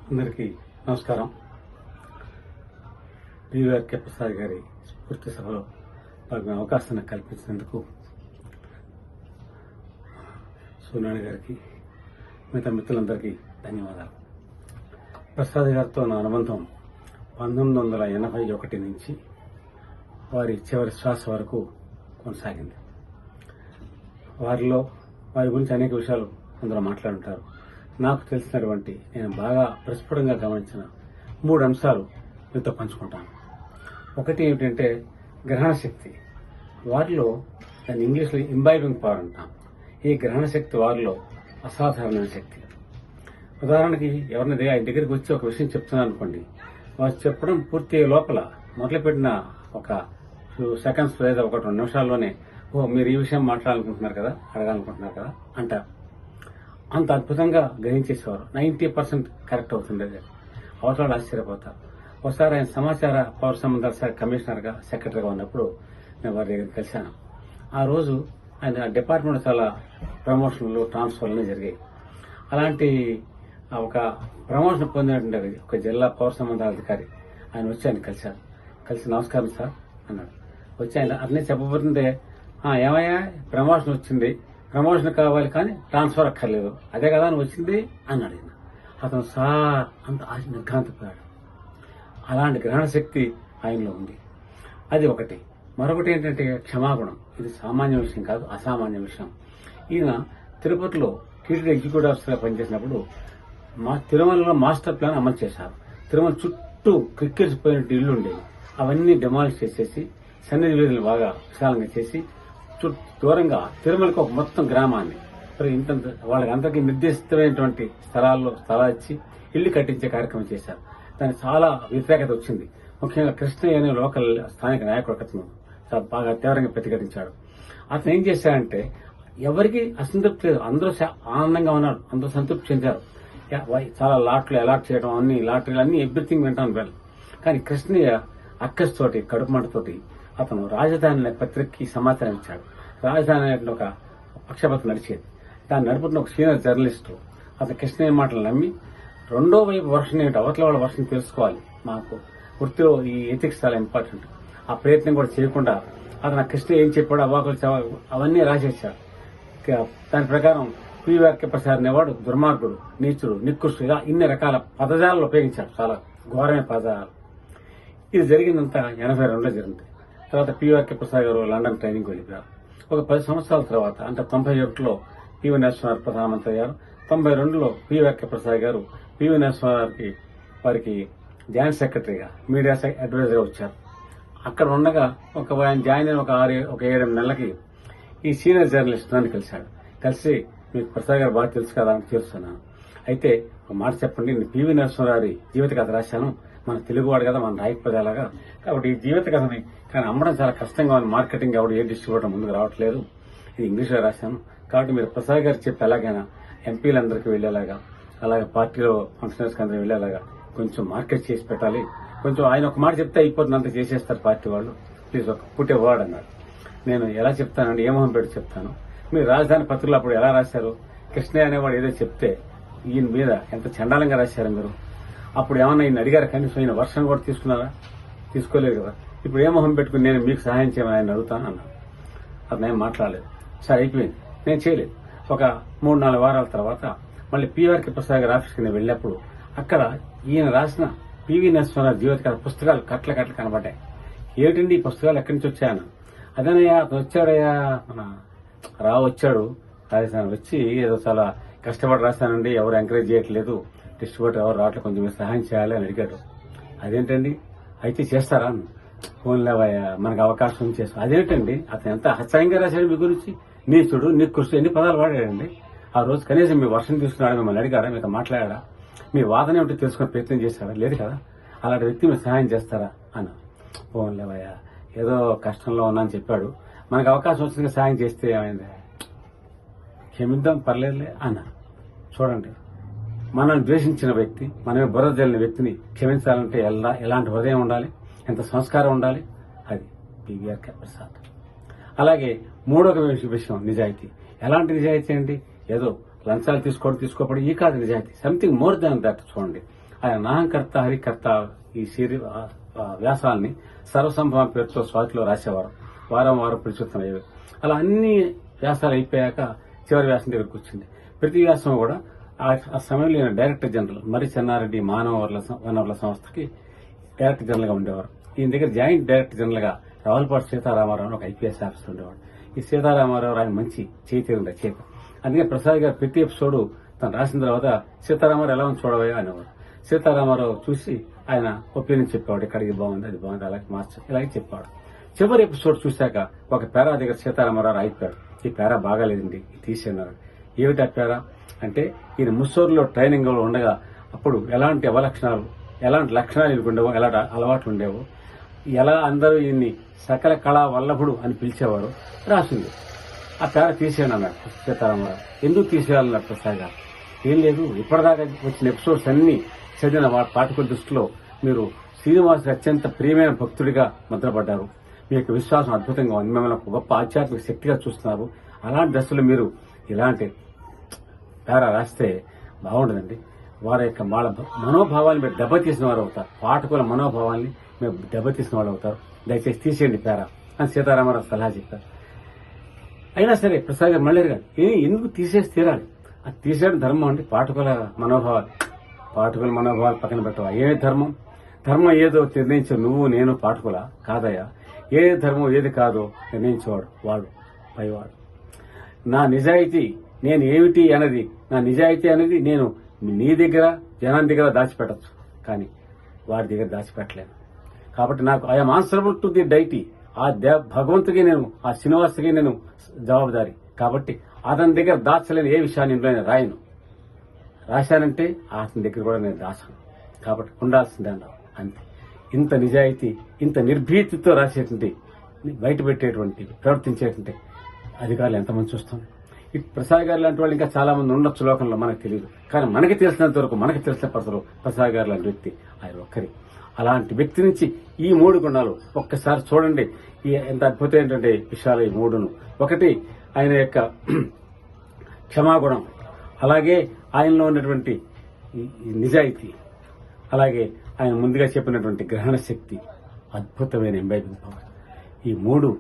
అందరికీ నమస్కారం. పివిఆర్కే ప్రసాద్ గారి స్ఫూర్తి సభలో పాల్గొనే అవకాశాన్ని కల్పించినందుకు సోనాని గారికి, మిగతా మిత్రులందరికీ ధన్యవాదాలు. ప్రసాద్ గారితో నా అనుబంధం 1981 నుంచి వారి చివరి శ్వాస వరకు కొనసాగింది. వారి గురించి అనేక విషయాలు అందులో మాట్లాడుంటారు. నాకు తెలిసినటువంటి నేను బాగా ప్రస్ఫుటంగా గమనించిన 3 అంశాలు మీతో పంచుకుంటాను. ఒకటి ఏమిటంటే గ్రహణ శక్తి. వారిలో దాన్ని ఇంగ్లీష్లో ఇంబైబింగ్ పవర్ అంటాం. ఈ గ్రహణ శక్తి వారిలో అసాధారణమైన శక్తి. ఉదాహరణకి ఎవరిని ఆయన దగ్గరికి వచ్చి ఒక విషయం చెప్తున్నాను అనుకోండి, వారు చెప్పడం పూర్తి లోపల మొదలుపెట్టిన ఒక ఫ్యూ సెకండ్స్ లేదా 1-2 నిమిషాల్లోనే మీరు ఈ విషయం మాట్లాడాలనుకుంటున్నారు కదా, అడగాలనుకుంటున్నారు కదా అంటారు. అంత అద్భుతంగా గ్రహించేసేవారు. 90% కరెక్ట్ అవుతుండేది. అవసరాలు ఆశ్చర్యపోతారు. ఒకసారి ఆయన సమాచార పౌర సంబంధాల కమిషనర్గా, సెక్రటరీగా ఉన్నప్పుడు నేను వారి దగ్గర కలిశాను. ఆ రోజు ఆయన డిపార్ట్మెంట్ చాలా ప్రమోషన్లు, ట్రాన్స్ఫర్లు జరిగాయి. అలాంటి ఒక ప్రమోషన్ పొందినటువంటి ఒక జిల్లా పౌర సంబంధాల అధికారి ఆయన వచ్చి ఆయన కలిసి నమస్కారం సార్ అన్నాడు. వచ్చి ఆయన అన్నీ చెప్పబోతుంటే, ఏమయ్యా ప్రమోషన్ వచ్చింది, ప్రమోషన్ కావాలి కానీ ట్రాన్స్ఫర్ అక్కర్లేదు, అదే కదా అని వచ్చింది అన్నాడు. అతను సార్ అంత నిర్ఘాంతపోయాడు. అలాంటి గ్రహణ శక్తి ఆయనలో ఉంది. అది ఒకటి. మరొకటి ఏంటంటే క్షమాగుణం. ఇది సామాన్య విషయం కాదు, అసామాన్య విషయం. ఈయన తిరుపతిలో టీటీడీ ఎగ్జిక్యూటివ్ ఆఫీసర్గా పనిచేసినప్పుడు తిరుమలలో మాస్టర్ ప్లాన్ అమలు చేశారు. తిరుమల చుట్టూ క్రిక్కెట్స్ ఇళ్లు ఉండేవి. అవన్నీ డెమాలిష్ చేసేసి సన్నిధి వీధులు బాగా విశాలంగా చేసి దూరంగా తిరుమలకు ఒక మొత్తం గ్రామాన్ని ఇంత వాళ్ళకి అందరికీ నిర్దిష్టమైనటువంటి స్థలాల్లో స్థలాలు ఇచ్చి ఇళ్లు కట్టించే కార్యక్రమం చేశారు. దానికి చాలా వ్యతిరేకత వచ్చింది. ముఖ్యంగా కృష్ణయ్య అనే లోకల్ స్థానిక నాయకుడు అతను బాగా తీవ్రంగా ప్రతిఘటించాడు. అతను ఏం చేశాడంటే ఎవరికి అసంతృప్తి లేదు, అందరూ ఆనందంగా ఉన్నారు, అందరూ సంతృప్తి చెందారు. చాలా లాట్లు అలాట్ చేయడం, అన్ని లాటరీలు అన్ని ఎవ్రీథింగ్ వింటాను వెళ్ళి. కానీ కృష్ణయ్య అక్కస్తోటి కడుపు మంటతోటి అతను రాజధాని అనే పత్రికకి సమాచారం ఇచ్చాడు. రాజధాని అనే ఒక పక్షపాతం నడిచేది. దాన్ని నడుపుతున్న ఒక సీనియర్ జర్నలిస్టు అతను కృష్ణయ్య మాటలు నమ్మి రెండో వైపు వర్షన్ ఏమిటి, అవతల వాళ్ళ వర్షన్ తెలుసుకోవాలి, మాకు వృత్తిలో ఈ ఎథిక్స్ చాలా ఇంపార్టెంట్, ఆ ప్రయత్నం కూడా చేయకుండా అతను కృష్ణయ్య ఏం చెప్పాడు అవాకులు అవన్నీ రాసేశాడు. దాని ప్రకారం పివిఆర్కే ప్రసాద్ అనేవాడు దుర్మార్గుడు, నీచుడు, నికృష్టుడు, ఇలా ఇన్ని రకాల పదజాలను ఉపయోగించాడు, చాలా ఘోరమైన పదజాలు. ఇది జరిగిందంతా 82లో జరిగింది. తర్వాత పివిఆర్కే ప్రసాద్ గారు లండన్ ట్రైనింగ్ వెళ్ళిపోయారు. ఒక 10 సంవత్సరాల తర్వాత అంటే 91లో పివి నరసింహారావు ప్రధానమంత్రి అయ్యారు. 92లో పివిఆర్కే ప్రసాద్ గారు పివి నరసింహారావుకి వారికి జాయింట్ సెక్రటరీగా, మీడియా అడ్వైజర్గా వచ్చారు. అక్కడ ఉండగా ఆయన జాయిన్ అయిన ఒక 7 నెలలకి ఈ సీనియర్ జర్నలిస్ట్ నన్ను కలిసి మీకు ప్రసాద్ గారు బాగా తెలుసు కదా అని చేస్తున్నాను. అయితే ఒక మాట చెప్పండి, నేను పివి నరసింహారావు జీవిత కథ రాశాను, మన తెలుగువాడు కదా, మన రాయకపోదేలాగా, కాబట్టి ఈ జీవిత కథని కానీ అమ్మడం చాలా కష్టంగా ఉంది, మార్కెటింగ్ ఎవరు ఏ డిస్ట్రిబ్యూటర్ ముందుకు రావట్లేదు, ఇది ఇంగ్లీష్లో రాశాను, కాబట్టి మీరు ప్రసాద్ గారు చెప్పి ఎలాగైనా ఎంపీలందరికీ వెళ్లేలాగా, అలాగే పార్టీలో ఫంక్షనర్స్కి అందరూ వెళ్లేలాగా కొంచెం మార్కెట్ చేసి పెట్టాలి, కొంచెం ఆయన ఒక మాట చెప్తే అయిపోతుంది, అంత చేసేస్తారు పార్టీ వాళ్ళు, ప్లీజ్ ఒక పుట్టే వర్డ్ అన్నారు. నేను ఎలా చెప్తానండి, ఏ మొహం పెట్టి చెప్తాను, మీరు రాజధాని పత్రికలు అప్పుడు ఎలా రాశారు, కృష్ణయ్య అనేవాడు ఏదో చెప్తే ఈయన మీద ఎంత చండాలంగా రాశారు మీరు, అప్పుడు ఏమన్నా ఈయన అడిగారు, కనీసం ఈయన వర్షం కూడా తీసుకున్నారా, తీసుకోలేదు కదా, ఇప్పుడు ఏ మొహం పెట్టుకుని నేను మీకు సహాయం చేయమని ఆయన అడుగుతాను అన్నాను. అతను ఏం మాట్లాడలేదు. సరే అయిపోయింది, నేను చేయలేదు. ఒక 3-4 వారాల తర్వాత మళ్ళీ పివిఆర్కే ప్రసాద్ గారి ఆఫీస్కి నేను వెళ్ళినప్పుడు అక్కడ ఈయన రాసిన పివి నరసింహారావు జీవిత కథ పుస్తకాలు కట్ల కనబడ్డాయి. ఏమిటండి ఈ పుస్తకాలు ఎక్కడి నుంచి వచ్చాయను. అదేనయ్యా అతను వచ్చాడయ్యా, మన వచ్చాడు రాజస్థాన్ వచ్చి ఏదో చాలా కష్టపడి రాస్తానండి, ఎవరు ఎంకరేజ్ చేయట్లేదు, డిస్ట్రిబ్యూటర్ ఎవరు రావట్లేదు, కొంచెం మీరు సహాయం చేయాలి అని అడిగాడు. అదేంటండి అయితే చేస్తారా, ఫోన్లేవయ్యా మనకు అవకాశం చేస్తాం. అదేంటండి అతను ఎంత ఆశ్చర్యంగా రాశాడు మీ గురించి, నీచుడు, నికృష్టుడు, ఎన్ని పదాలు వాడాడండి. ఆ రోజు కనీసం మీ వర్షం తీసుకున్నాడు, మిమ్మల్ని అడిగారా, మీతో మాట్లాడా, మీ వాదన ఏమిటో తెలుసుకునే ప్రయత్నం చేశారా, లేదు కదా, అలాంటి వ్యక్తి మీరు సహాయం చేస్తారా అన్న. ఫోన్లేవయ్యా ఏదో కష్టంలో ఉన్నా అని చెప్పాడు, మనకు అవకాశం వచ్చింది సహాయం చేస్తే ఏమైంది, క్షమిద్దాం పర్లేదులే అన్న. చూడండి, మనం ద్వేషించిన వ్యక్తి, మనమే బుర్ర జల్లిన వ్యక్తిని క్షమించాలంటే ఎలాంటి హృదయం ఉండాలి, ఎంత సంస్కారం ఉండాలి, అది పివిఆర్కే ప్రసాద్. అలాగే మూడవ విషయం నిజాయితీ. ఎలాంటి నిజాయితీ అండి, ఏదో లంచాలు తీసుకోపడి ఈ కాదు నిజాయితీ, సంథింగ్ మోర్ దాన్ దట్. చూడండి, ఆయన నాహంకర్త హరికర్త ఈ వ్యాసాలని సర్వసంభవం పేరుతో స్వాతిలో రాసేవారు. వారం వారం పిలుచుతున్నాయి. అలా అన్ని వ్యాసాలు అయిపోయాక చివరి వ్యాసం దగ్గరకు వచ్చింది. ప్రతి వ్యాసం కూడా ఆ సమయంలో ఈయన డైరెక్టర్ జనరల్ మరి చెన్నారెడ్డి మానవ వనరుల సంస్థకి డైరెక్టర్ జనరల్ గా ఉండేవారు. ఈయన దగ్గర జాయింట్ డైరెక్టర్ జనరల్ గా రావులపాటి సీతారామారావు అని ఒక ఐపీఎస్ ఆఫీసర్ ఉండేవాడు. ఈ సీతారామారావు ఆయన మంచి చేతిరిన రచయిత. అందుకే ప్రసాద్ గారు ప్రతి ఎపిసోడ్ తను రాసిన తర్వాత సీతారామారావు ఎలా ఉంది చూడవా అనేవారు. సీతారామారావు చూసి ఆయన ఒపీనియన్ చెప్పేవాడు. ఇక్కడికి బాగుంది, అది బాగుంది, అలాగే మాస్టర్ ఇలాగే చెప్పాడు. చివరి ఎపిసోడ్ చూశాక ఒక పేరా దగ్గర సీతారామారావు అయిపోయాడు. ఈ పేరా బాగాలేదండి, తీసేయన్నారు. ఏమిటి ఆ పేరా అంటే ఈయన ముస్సూరులో ట్రైనింగ్ లో ఉండగా అప్పుడు ఎలాంటి అవలక్షణాలు, ఎలాంటి లక్షణాలు ఈయనకు ఉండేవో, ఎలాంటి అలవాట్లు ఉండేవో, ఎలా అందరూ ఈయన్ని సకల కళా వల్లభుడు అని పిలిచేవారు రాసింది. ఆ పేర తీసేయను అన్నాడు సీతారామారావు. ఎందుకు తీసేయాలన్నారు ప్రసాద్ గారు. ఏం లేదు, ఇప్పటిదాకా వచ్చిన ఎపిసోడ్స్ అన్ని చదివిన పాఠకుల దృష్టిలో మీరు శ్రీనివాస్ అత్యంత ప్రియమైన భక్తుడిగా ముద్రపడ్డారు. మీ యొక్క విశ్వాసం అద్భుతంగా ఉంది. మిమ్మల్ని ఒక గొప్ప ఆధ్యాత్మిక శక్తిగా చూస్తున్నారు. అలాంటి దశలో మీరు ఇలాంటి పేర రాస్తే బాగుండదండి. వారి యొక్క మనోభావాన్ని మీరు దెబ్బతీసిన వారు అవుతారు. పాఠకుల మనోభావాన్ని మీరు దెబ్బతీసిన వాళ్ళు అవుతారు. దయచేసి తీసేయండి పేర అని సీతారామారావు సలహా చెప్పారు. అయినా సరే ప్రసాద్ గారు మళ్ళీ గారు ఎందుకు తీసేసి తీరాలి, అది తీసేయడం ధర్మం అండి. పాఠకుల మనోభావాలు పక్కన పెట్టవా. ఏ ధర్మం ఏదో నిర్ణయించే నువ్వు నేను పాఠకుల కాదయ్యా. ఏ ధర్మం ఏది కాదో నిర్ణయించేవాడు వాడు పైవాడు. నా నిజాయితీ నేను ఏమిటి అన్నది, నా నిజాయితీ అనేది నేను నీ దగ్గర జనం దగ్గర దాచిపెట్టచ్చు, కానీ వాడి దగ్గర దాచిపెట్టలేను. కాబట్టి నాకు I'm answerable to the deity. ఆ భగవంతుకి నేను, ఆ శ్రీనివాసుకి నేను జవాబుదారి. కాబట్టి అతని దగ్గర దాచలేని ఏ విషయాన్ని ఇంట్లో నేను రాయను. రాశానంటే అతని దగ్గర కూడా నేను దాచను. కాబట్టి ఉండాల్సిందే అన్నావు అంతే. ఇంత నిజాయితీ, ఇంత నిర్భీతితో రాసేటువంటి, బయట పెట్టేటువంటి, ప్రవర్తించేటువంటి అధికారులు ఎంతమంది చూస్తాం. ఈ ప్రసాద్ గారు లాంటి వాళ్ళు ఇంకా చాలా మంది ఉండొచ్చు లోకంలో, మనకు తెలియదు. కానీ మనకి తెలిసినంత వరకు, మనకి తెలిసిన పరిస్థితులు ప్రసాద్ గారు లాంటి వ్యక్తి ఆయన ఒక్కరి. అలాంటి వ్యక్తి నుంచి ఈ 3 గుణాలు ఒక్కసారి చూడండి. ఎంత అద్భుతమైనటువంటి విషయాలు ఈ 3ను. ఒకటి ఆయన యొక్క క్షమాగుణం, అలాగే ఆయనలో ఉన్నటువంటి నిజాయితీ, అలాగే ఆయన ముందుగా చెప్పినటువంటి గ్రహణ శక్తి, అద్భుతమైన ఎంబైబింగ్ పవర్. ఈ 3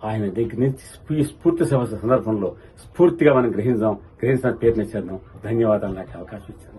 ఆయన దగ్గర నుంచి స్ఫూర్తి సందర్భంలో స్ఫూర్తిగా మనం గ్రహించడానికి ప్రయత్నం చేద్దాం. ధన్యవాదాలు నాకు అవకాశం ఇచ్చారు.